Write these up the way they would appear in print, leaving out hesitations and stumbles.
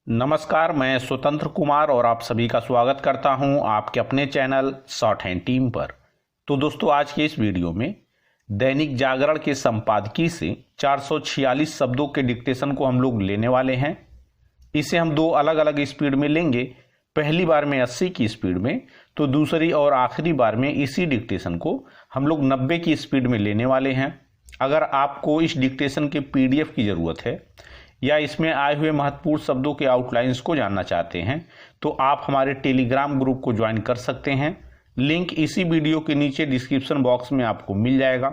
नमस्कार, मैं स्वतंत्र कुमार और आप सभी का स्वागत करता हूं आपके अपने चैनल शॉर्ट हैंड टीम पर। तो दोस्तों, आज के इस वीडियो में दैनिक जागरण के संपादकीय से 446 शब्दों के डिक्टेशन को हम लोग लेने वाले हैं। इसे हम दो अलग अलग स्पीड में लेंगे। पहली बार में 80 की स्पीड में, तो दूसरी और आखिरी बार में इसी डिक्टेशन को हम लोग 90 की स्पीड में लेने वाले हैं। अगर आपको इस डिक्टेशन के PDF की ज़रूरत है या इसमें आए हुए महत्वपूर्ण शब्दों के आउटलाइंस को जानना चाहते हैं तो आप हमारे टेलीग्राम ग्रुप को ज्वाइन कर सकते हैं। लिंक इसी वीडियो के नीचे डिस्क्रिप्शन बॉक्स में आपको मिल जाएगा।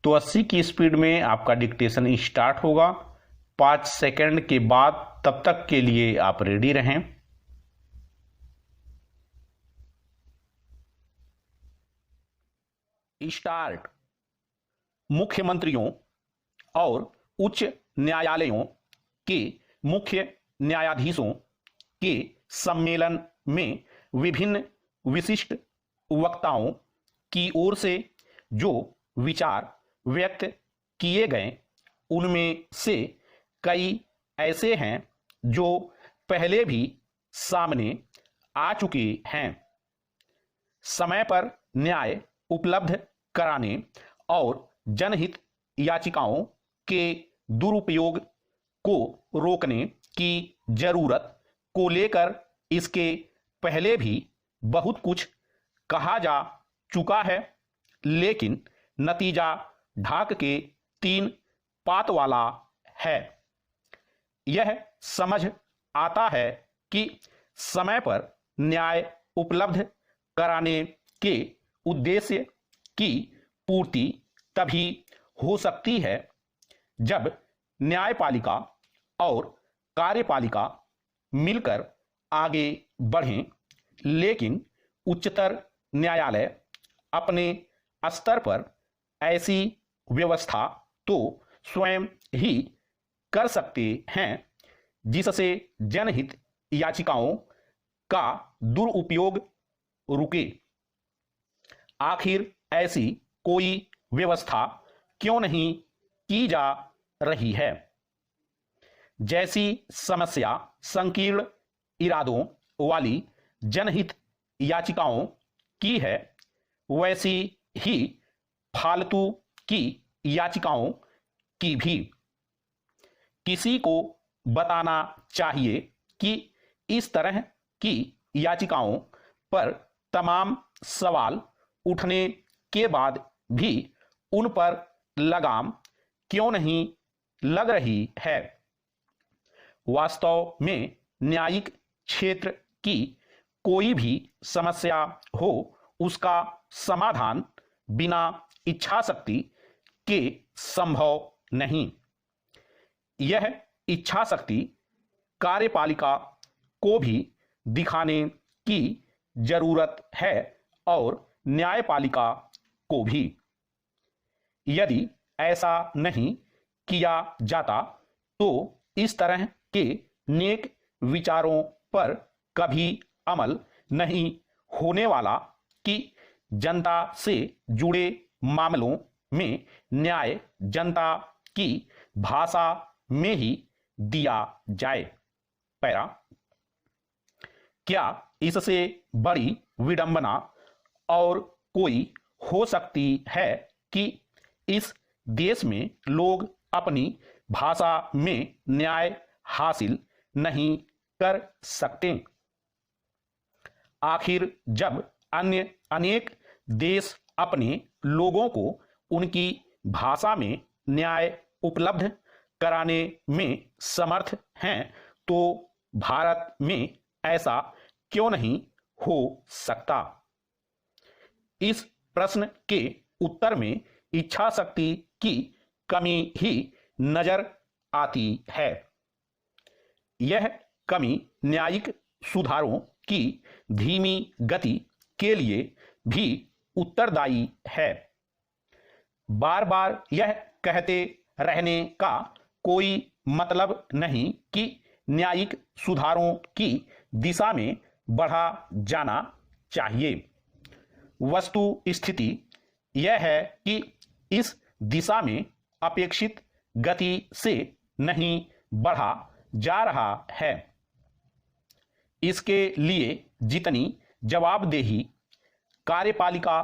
तो 80 की स्पीड में आपका डिक्टेशन स्टार्ट होगा 5 सेकंड के बाद। तब तक के लिए आप रेडी रहें। स्टार्ट। मुख्यमंत्रियों और उच्च न्यायालयों के मुख्य न्यायाधीशों के सम्मेलन में विभिन्न विशिष्ट वक्ताओं की ओर से जो विचार व्यक्त किए गए उनमें से कई ऐसे हैं जो पहले भी सामने आ चुके हैं। समय पर न्याय उपलब्ध कराने और जनहित याचिकाओं के दुरुपयोग को रोकने की जरूरत को लेकर इसके पहले भी बहुत कुछ कहा जा चुका है, लेकिन नतीजा ढाक के 3 पात वाला है। यह समझ आता है कि समय पर न्याय उपलब्ध कराने के उद्देश्य की पूर्ति तभी हो सकती है जब न्यायपालिका और कार्यपालिका मिलकर आगे बढ़ें, लेकिन उच्चतर न्यायालय अपने स्तर पर ऐसी व्यवस्था तो स्वयं ही कर सकते हैं जिससे जनहित याचिकाओं का दुरुपयोग रुके। आखिर ऐसी कोई व्यवस्था क्यों नहीं की जा रही है? जैसी समस्या संकीर्ण इरादों वाली जनहित याचिकाओं की है, वैसी ही फालतू की याचिकाओं की भी। किसी को बताना चाहिए कि इस तरह की याचिकाओं पर तमाम सवाल उठने के बाद भी उन पर लगाम क्यों नहीं लग रही है। वास्तव में न्यायिक क्षेत्र की कोई भी समस्या हो, उसका समाधान बिना इच्छा शक्ति के संभव नहीं। यह इच्छा शक्ति कार्यपालिका को भी दिखाने की जरूरत है और न्यायपालिका को भी। यदि ऐसा नहीं किया जाता तो इस तरह के नेक विचारों पर कभी अमल नहीं होने वाला कि जनता से जुड़े मामलों में न्याय जनता की भाषा में ही दिया जाए। पैरा। क्या इससे बड़ी विडंबना और कोई हो सकती है कि इस देश में लोग अपनी भाषा में न्याय हासिल नहीं कर सकते? आखिर जब अन्य अनेक देश अपने लोगों को उनकी भाषा में न्याय उपलब्ध कराने में समर्थ हैं, तो भारत में ऐसा क्यों नहीं हो सकता? इस प्रश्न के उत्तर में इच्छा शक्ति की कमी ही नजर आती है। यह कमी न्यायिक सुधारों की धीमी गति के लिए भी उत्तरदायी है। बार बार यह कहते रहने का कोई मतलब नहीं कि न्यायिक सुधारों की दिशा में बढ़ा जाना चाहिए। वस्तु स्थिति यह है कि इस दिशा में अपेक्षित गति से नहीं बढ़ा जा रहा है। इसके लिए जितनी जवाबदेही कार्यपालिका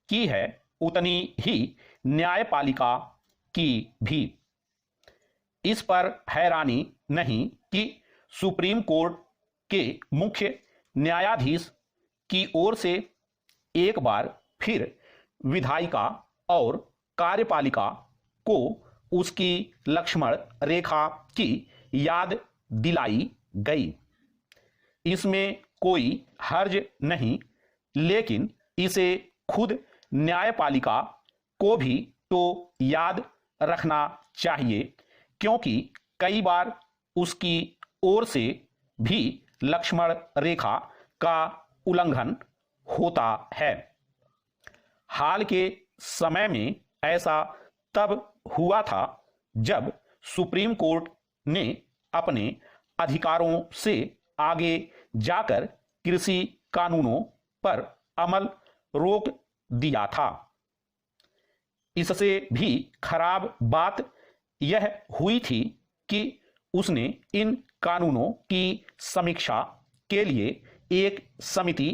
की है उतनी ही न्यायपालिका की भी। इस पर हैरानी नहीं कि सुप्रीम कोर्ट के मुख्य न्यायाधीश की ओर से एक बार फिर विधायिका और कार्यपालिका को उसकी लक्ष्मण रेखा की याद दिलाई गई। इसमें कोई हर्ज नहीं, लेकिन इसे खुद न्यायपालिका को भी तो याद रखना चाहिए, क्योंकि कई बार उसकी ओर से भी लक्ष्मण रेखा का उल्लंघन होता है। हाल के समय में ऐसा तब हुआ था जब सुप्रीम कोर्ट ने अपने अधिकारों से आगे जाकर कृषि कानूनों पर अमल रोक दिया था। इससे भी खराब बात यह हुई थी कि उसने इन कानूनों की समीक्षा के लिए एक समिति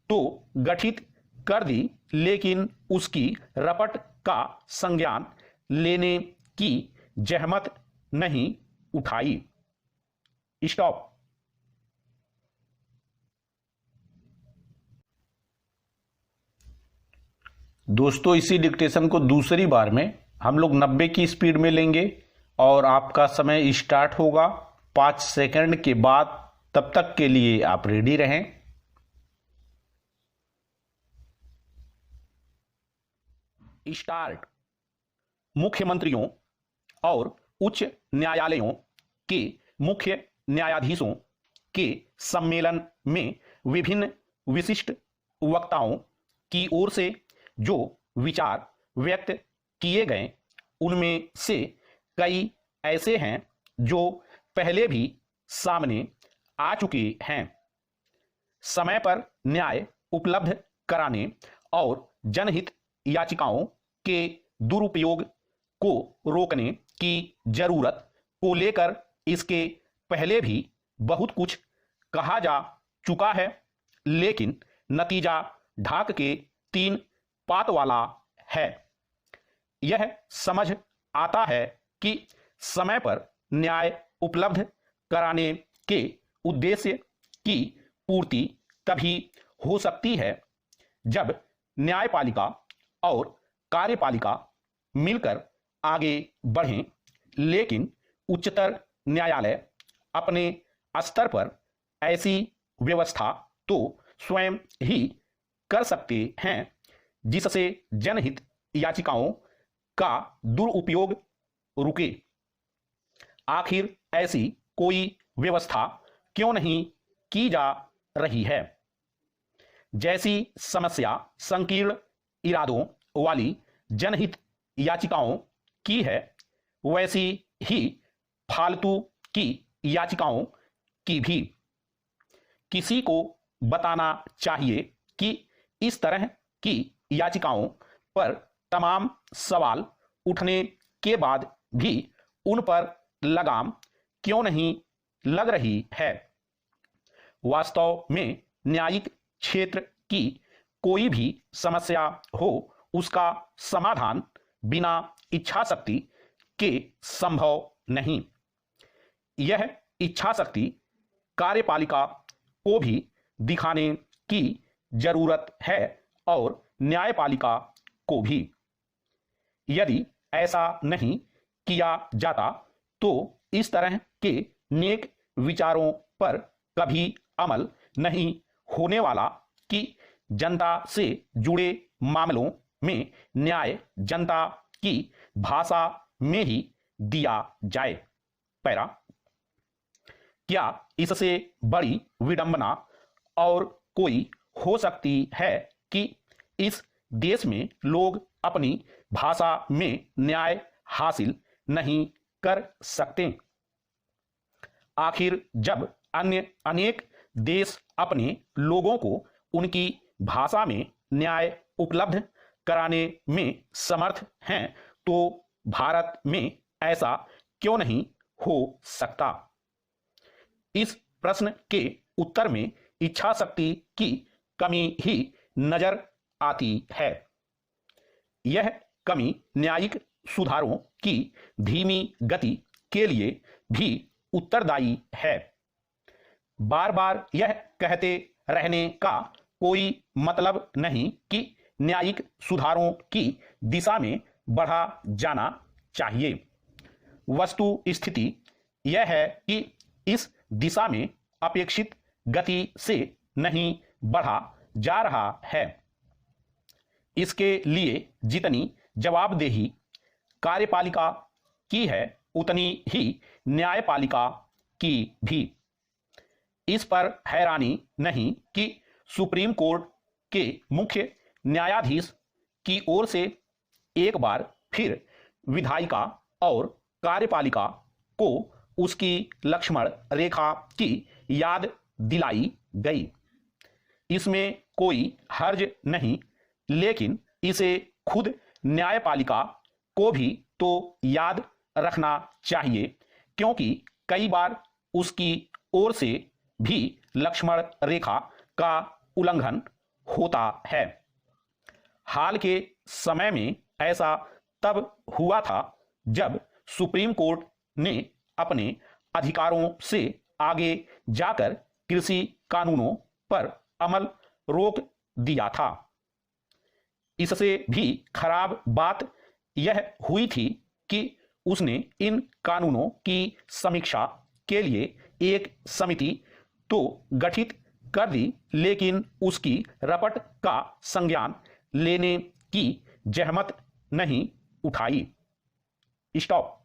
तो गठित कर दी, लेकिन उसकी रपट का संज्ञान लेने की जहमत नहीं उठाई। स्टॉप। दोस्तों, इसी डिक्टेशन को दूसरी बार में हम लोग 90 की स्पीड में लेंगे और आपका समय स्टार्ट होगा 5 सेकंड के बाद। तब तक के लिए आप रेडी रहें। स्टार्ट। मुख्यमंत्रियों और उच्च न्यायालयों के मुख्य न्यायाधीशों के सम्मेलन में विभिन्न विशिष्ट वक्ताओं की ओर से जो विचार व्यक्त किए गए, उनमें से कई ऐसे हैं जो पहले भी सामने आ चुके हैं। समय पर न्याय उपलब्ध कराने और जनहित याचिकाओं के दुरुपयोग को रोकने की जरूरत को लेकर इसके पहले भी बहुत कुछ कहा जा चुका है, लेकिन नतीजा ढाक के 3 पात वाला है। यह समझ आता है कि समय पर न्याय उपलब्ध कराने के उद्देश्य की पूर्ति तभी हो सकती है जब न्यायपालिका और कार्यपालिका मिलकर आगे बढ़ें, लेकिन उच्चतर न्यायालय अपने स्तर पर ऐसी व्यवस्था तो स्वयं ही कर सकते हैं जिससे जनहित याचिकाओं का दुरुपयोग रुके। आखिर ऐसी कोई व्यवस्था क्यों नहीं की जा रही है? जैसी समस्या संकीर्ण इरादों वाली जनहित याचिकाओं की है, वैसी ही फालतू की याचिकाओं की भी। किसी को बताना चाहिए कि इस तरह की याचिकाओं पर तमाम सवाल उठने के बाद भी उन पर लगाम क्यों नहीं लग रही है। वास्तव में न्यायिक क्षेत्र की कोई भी समस्या हो, उसका समाधान बिना इच्छा शक्ति के संभव नहीं। यह इच्छा शक्ति कार्यपालिका को भी दिखाने की जरूरत है और न्यायपालिका को भी। यदि ऐसा नहीं किया जाता तो इस तरह के नेक विचारों पर कभी अमल नहीं होने वाला कि जनता से जुड़े मामलों में न्याय जनता की भाषा में ही दिया जाए। पैरा। क्या इससे बड़ी विडंबना और कोई हो सकती है कि इस देश में लोग अपनी भाषा में न्याय हासिल नहीं कर सकते? आखिर जब अन्य अनेक देश अपने लोगों को उनकी भाषा में न्याय उपलब्ध कराने में समर्थ हैं, तो भारत में ऐसा क्यों नहीं हो सकता? इस प्रश्न के उत्तर में इच्छा शक्ति की कमी ही नजर आती है। यह कमी न्यायिक सुधारों की धीमी गति के लिए भी उत्तरदायी है। बार बार यह कहते रहने का कोई मतलब नहीं कि न्यायिक सुधारों की दिशा में बढ़ा जाना चाहिए। वस्तु स्थिति यह है कि इस दिशा में अपेक्षित गति से नहीं बढ़ा जा रहा है। इसके लिए जितनी जवाबदेही कार्यपालिका की है उतनी ही न्यायपालिका की भी। इस पर हैरानी नहीं कि सुप्रीम कोर्ट के मुख्य न्यायाधीश की ओर से एक बार फिर विधायिका और कार्यपालिका को उसकी लक्ष्मण रेखा की याद दिलाई गई। इसमें कोई हर्ज नहीं, लेकिन इसे खुद न्यायपालिका को भी तो याद रखना चाहिए, क्योंकि कई बार उसकी ओर से भी लक्ष्मण रेखा का उल्लंघन होता है। हाल के समय में ऐसा तब हुआ था जब सुप्रीम कोर्ट ने अपने अधिकारों से आगे जाकर कृषि कानूनों पर अमल रोक दिया था। इससे भी खराब बात यह हुई थी कि उसने इन कानूनों की समीक्षा के लिए एक समिति तो गठित कर दी, लेकिन उसकी रपट का संज्ञान लेने की जहमत नहीं उठाई। स्टॉप।